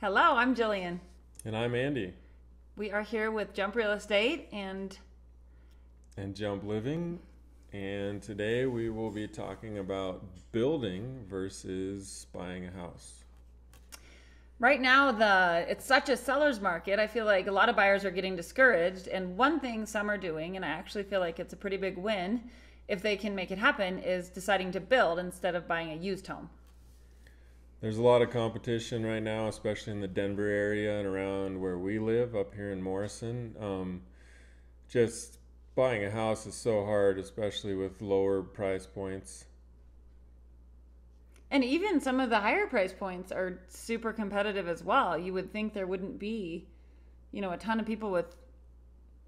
Hello, I'm Jillian. And I'm Andy. We are here with Jump Real Estate And Jump Living. And today we will be talking about building versus buying a house. right now it's such a seller's market. I feel like a lot of buyers are getting discouraged, and one thing some are doing, and I actually feel like it's a pretty big win if they can make it happen, is deciding to build instead of buying a used home. There's a lot of competition right now, especially in the Denver area and around where we live up here in Morrison. Just buying a house is so hard, especially with lower price points. And even some of the higher price points are super competitive as well. You would think there wouldn't be, a ton of people with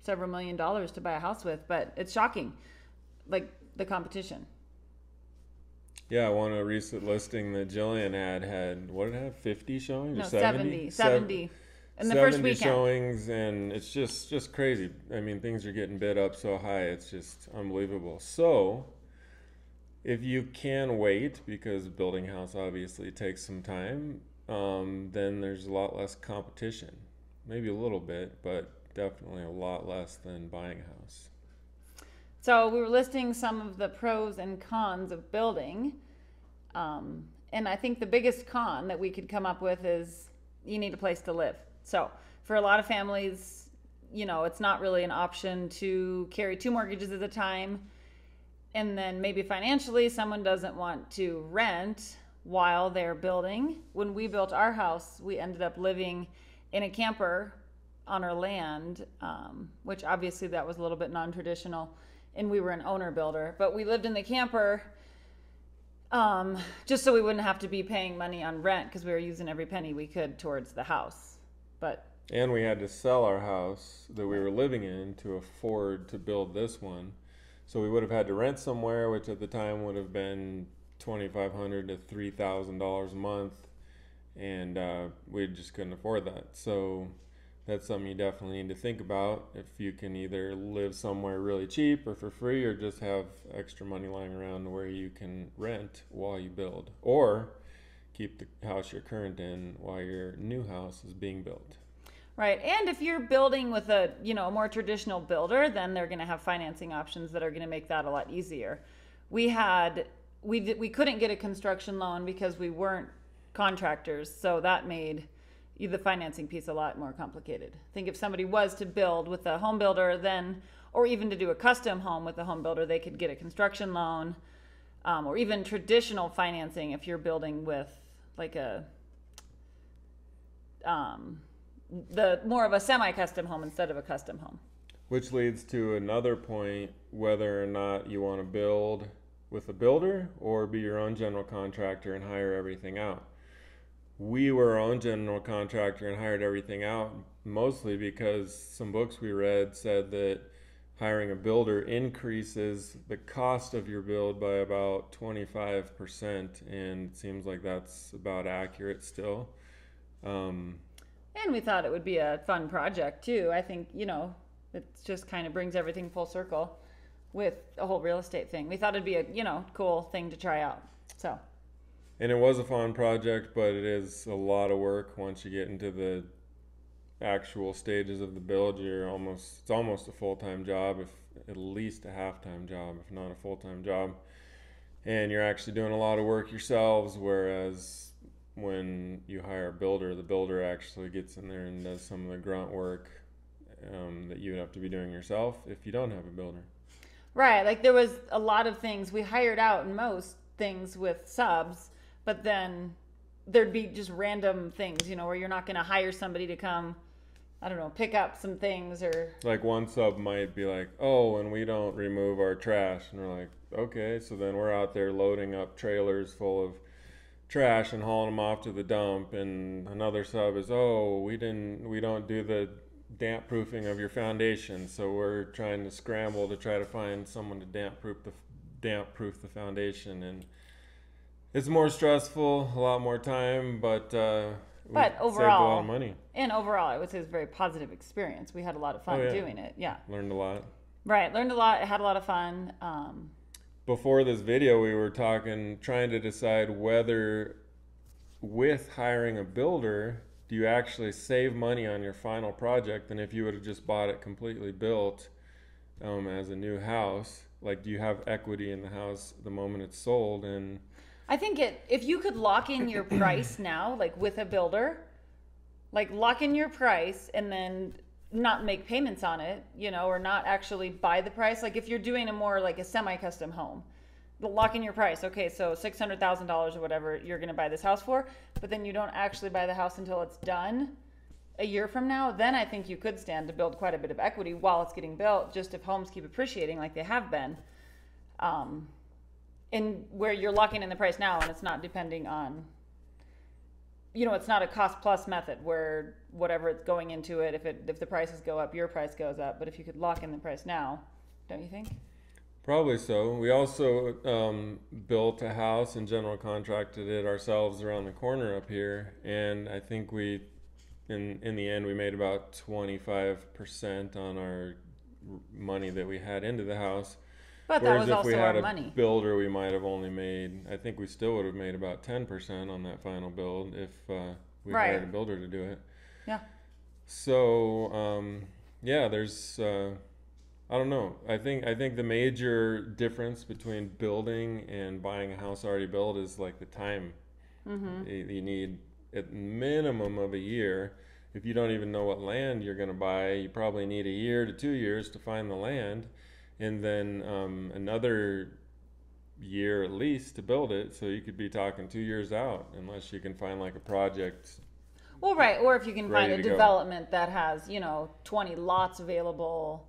several $1,000,000 to buy a house with, but it's shocking, like the competition. Yeah, one a recent listing that Jillian had what did it have, 50 showings? No, Or 70. 70 In the first weekend. showings, and it's just crazy. I mean, things are getting bid up so high, it's just unbelievable. So if you can wait, because building a house obviously takes some time, then there's a lot less competition. Maybe a little bit, but definitely a lot less than buying a house. So we were listing some of the pros and cons of building. And I think the biggest con that we could come up with is you need a place to live. So for a lot of families, it's not really an option to carry two mortgages at a time. And then maybe financially, someone doesn't want to rent while they're building. When we built our house, we ended up living in a camper on our land, which obviously that was a little bit non-traditional. And we were an owner builder, but we lived in the camper just so we wouldn't have to be paying money on rent, because we were using every penny we could towards the house. And we had to sell our house that we were living in to afford to build this one. So we would have had to rent somewhere, which at the time would have been $2,500 to $3,000 a month, and we just couldn't afford that. So that's something you definitely need to think about, if you can either live somewhere really cheap or for free, or just have extra money lying around where you can rent while you build, or keep the house you're current in while your new house is being built. Right. And if you're building with a more traditional builder, then they're going to have financing options that are going to make that a lot easier. We couldn't get a construction loan because we weren't contractors, so that made the financing piece a lot more complicated. I think if somebody was to build with a home builder, then, or even to do a custom home with a home builder, they could get a construction loan, or even traditional financing if you're building with like the more of a semi-custom home instead of a custom home. Which leads to another point, whether or not you want to build with a builder or be your own general contractor and hire everything out. We were our own general contractor and hired everything out, mostly because some books we read said that hiring a builder increases the cost of your build by about 25%, and it seems like that's about accurate still. And we thought it would be a fun project too. I think, it just kind of brings everything full circle with the whole real estate thing. We thought it'd be a, cool thing to try out. So. And it was a fun project, but it is a lot of work once you get into the actual stages of the build. It's almost a full-time job, if at least a half-time job, if not a full-time job. And you're actually doing a lot of work yourselves, whereas when you hire a builder, the builder actually gets in there and does some of the grunt work that you would have to be doing yourself if you don't have a builder. Right. Like there was a lot of things we hired out, most things with subs, but then there'd be just random things, where you're not going to hire somebody to come, I don't know, pick up some things, or like one sub might be like, oh, and we don't remove our trash. And we're like, okay. So then we're out there loading up trailers full of trash and hauling them off to the dump. And another sub is, oh, we don't do the damp proofing of your foundation. So we're trying to scramble to try to find someone to damp proof the foundation. And it's more stressful, a lot more time, but overall, saved a lot of money. And overall, I would say it's a very positive experience. We had a lot of fun doing it. Yeah. Learned a lot. Right. Learned a lot. Had a lot of fun. Before this video, we were trying to decide whether with hiring a builder, do you actually save money on your final project than if you would have just bought it completely built as a new house? Like, do you have equity in the house the moment it's sold? And I think if you could lock in your price now, like with a builder, like lock in your price and then not make payments on it, you know, or not actually buy the price. Like if you're doing a more like a semi-custom home, lock in your price. Okay, so $600,000 or whatever you're going to buy this house for, but then you don't actually buy the house until it's done a year from now. Then I think you could stand to build quite a bit of equity while it's getting built, just if homes keep appreciating like they have been. And where you're locking in the price now and it's not depending on, you know, it's not a cost plus method where whatever it's going into it, if the prices go up, your price goes up. But if you could lock in the price now, don't you think? probably so. We also built a house and general contracted it ourselves around the corner up here, and I think we, in the end, we made about 25% on our money that we had into the house. But that Whereas was if also we had our a money. builder, we might have only made, I think we still would have made about 10% on that final build if we Right. hired a builder to do it. Yeah. So, yeah, there's, I don't know. I think the major difference between building and buying a house already built is like the time. You need at minimum of a year. If you don't even know what land you're going to buy, you probably need a year to 2 years to find the land. And then another year at least to build it. So you could be talking 2 years out unless you can find like a project. Well, right. Or if you can find Ready a to go. development that has, you know, 20 lots available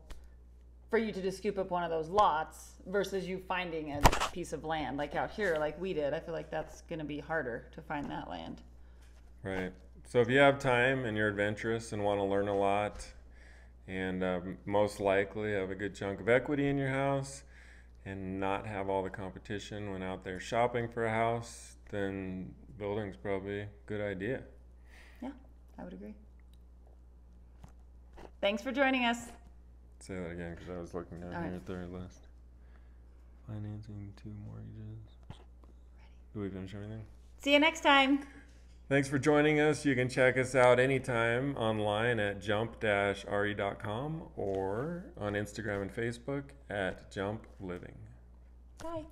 for you to just scoop up one of those lots versus you finding a piece of land like out here, like we did. I feel like that's going to be harder to find that land. Right. So if you have time and you're adventurous and want to learn a lot, and most likely have a good chunk of equity in your house and not have all the competition when out there shopping for a house, then building's probably a good idea. Yeah, I would agree. Thanks for joining us. Say that again because I was looking down All here right. at their list. Financing 2 mortgages. Did we finish everything? See you next time. Thanks for joining us. You can check us out anytime online at jump-re.com or on Instagram and Facebook at Jump Living. Bye.